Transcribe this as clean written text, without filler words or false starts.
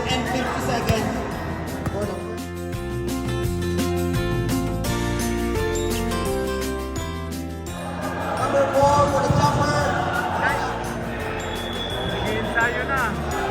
and 50 seconds. For the number 4 for the jumper. Sige, ensayo na.